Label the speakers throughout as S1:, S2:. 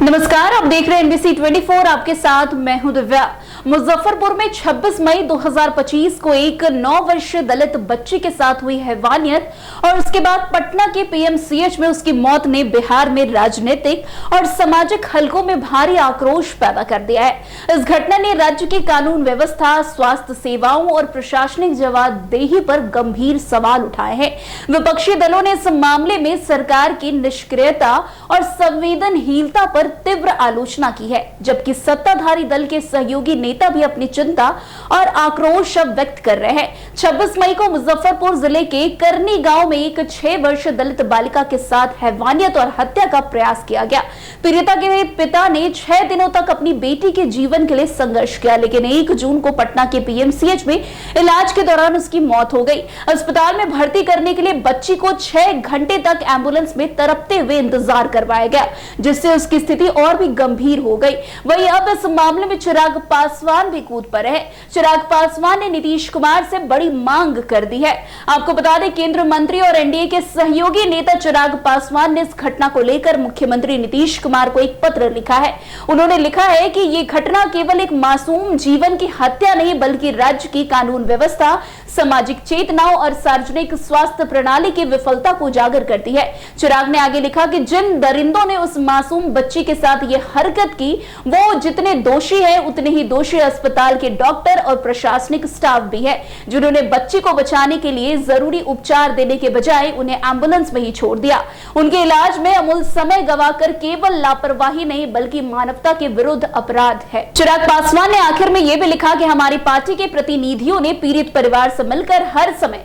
S1: नमस्कार, आप देख रहे हैं एनबीसी 24। आपके साथ मैं हूं दिव्या। मुजफ्फरपुर में 26 मई 2025 को एक 9 वर्षीय दलित बच्ची के साथ हुई हैवानियत और उसके बाद पटना के पीएमसीएच में उसकी मौत ने बिहार में राजनीतिक और सामाजिक हलकों में भारी आक्रोश पैदा कर दिया है। इस घटना ने राज्य की कानून व्यवस्था, स्वास्थ्य सेवाओं और प्रशासनिक जवाबदेही पर गंभीर सवाल उठाए हैं। विपक्षी दलों ने इस मामले में सरकार की निष्क्रियता और संवेदनहीनता पर तीव्र आलोचना की है, जबकि सत्ताधारी दल के सहयोगी नेता भी अपनी चिंता और आक्रोश व्यक्त कर रहे हैं। 26 मई को मुजफ्फरपुर जिले के करनी गांव में एक 6 वर्षीय दलित बालिका के साथ हैवानियत और हत्या का प्रयास किया गया। पीड़िता के पिता ने 6 दिनों तक अपनी बेटी के जीवन के लिए संघर्ष किया, लेकिन 1 जून को पटना के पीएमसीएच में इलाज के दौरान उसकी मौत हो गई। अस्पताल में भर्ती करने के लिए बच्ची को 6 घंटे तक एम्बुलेंस में तड़पते हुए इंतजार करवाया गया, जिससे उसकी स्थिति और भी गंभीर हो गई। वहीं अब इस मामले में चिराग पासवान भी कूद पड़े हैं। चिराग पासवान ने नीतीश कुमार से बड़ी मांग कर दी है। आपको बता दें, केंद्र मंत्री और एनडीए के सहयोगी नेता चिराग पासवान ने इस घटना को लेकर मुख्यमंत्री नीतीश कुमार को एक पत्र लिखा है। उन्होंने लिखा है कि यह घटना केवल एक मासूम जीवन की हत्या नहीं, बल्कि राज्य की कानून व्यवस्था, सामाजिक चेतनाओं और सार्वजनिक स्वास्थ्य प्रणाली की विफलता को उजागर करती है। चिराग ने आगे लिखा कि जिन दरिंदों ने उस मासूम बच्ची के साथ ये हरकत की, वो जितने दोषी हैं उतने ही दोषी अस्पताल के डॉक्टर और प्रशासनिक स्टाफ भी है, जिन्होंने बच्ची को बचाने के लिए जरूरी उपचार देने के बजाय उन्हें एम्बुलेंस में ही छोड़ दिया। उनके इलाज में अमूल्य समय गवाकर केवल लापरवाही नहीं, बल्कि मानवता के विरुद्ध अपराध है। चिराग पासवान ने आखिर में यह भी लिखा कि हमारी पार्टी के प्रतिनिधियों ने पीड़ित परिवार से मिलकर हर समय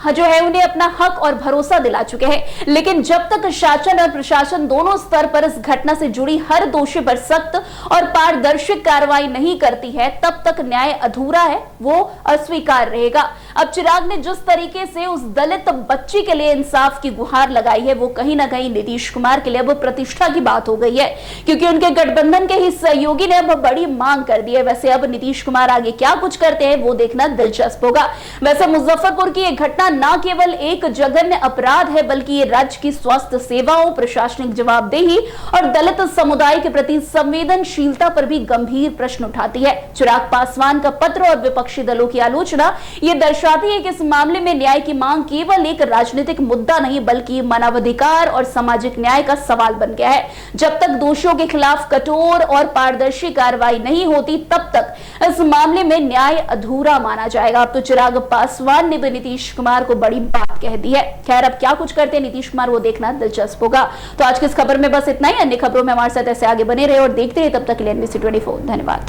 S1: जो है उन्हें अपना हक और भरोसा दिला चुके हैं, लेकिन जब तक शासन और प्रशासन दोनों स्तर पर इस घटना से जुड़ी हर दोषी पर सख्त और पारदर्शी कार्रवाई नहीं करती है, तब तक न्याय अधूरा है, वो अस्वीकार रहेगा। अब चिराग ने जिस तरीके से उस दलित बच्ची के लिए इंसाफ की गुहार लगाई है, वो कहीं ना कहीं नीतीश कुमार के लिए अब प्रतिष्ठा की बात हो गई है, क्योंकि उनके गठबंधन के ही सहयोगी ने अब बड़ी मांग कर दी है। वैसे अब नीतीश कुमार आगे क्या कुछ करते हैं वो देखना दिलचस्प होगा। वैसे मुजफ्फरपुर की एक घटना न केवल एक जघन्य अपराध है, बल्कि ये राज्य की स्वास्थ्य सेवाओं, प्रशासनिक जवाबदेही और दलित समुदाय के प्रति संवेदनशीलता पर भी गंभीर प्रश्न उठाती है। चिराग पासवान का पत्र और विपक्षी दलों की आलोचना ये दर्शाती है कि इस मामले में न्याय की मांग केवल एक राजनीतिक मुद्दा नहीं, बल्कि मानवाधिकार और सामाजिक न्याय का सवाल बन गया है। जब तक दोषियों के खिलाफ कठोर और पारदर्शी कार्रवाई नहीं होती, तब तक इस मामले में न्याय अधूरा माना जाएगा। अब तो चिराग पासवान ने भी नीतीश कुमार को बड़ी बात कह दी है। खैर, अब क्या कुछ करते हैं नीतीश कुमार वो देखना दिलचस्प होगा। तो आज की इस खबर में बस इतना ही। अन्य खबरों में हमारे साथ ऐसे आगे बने रहे और देखते रहे। तब तक के लिए एनबीसी 24 धन्यवाद।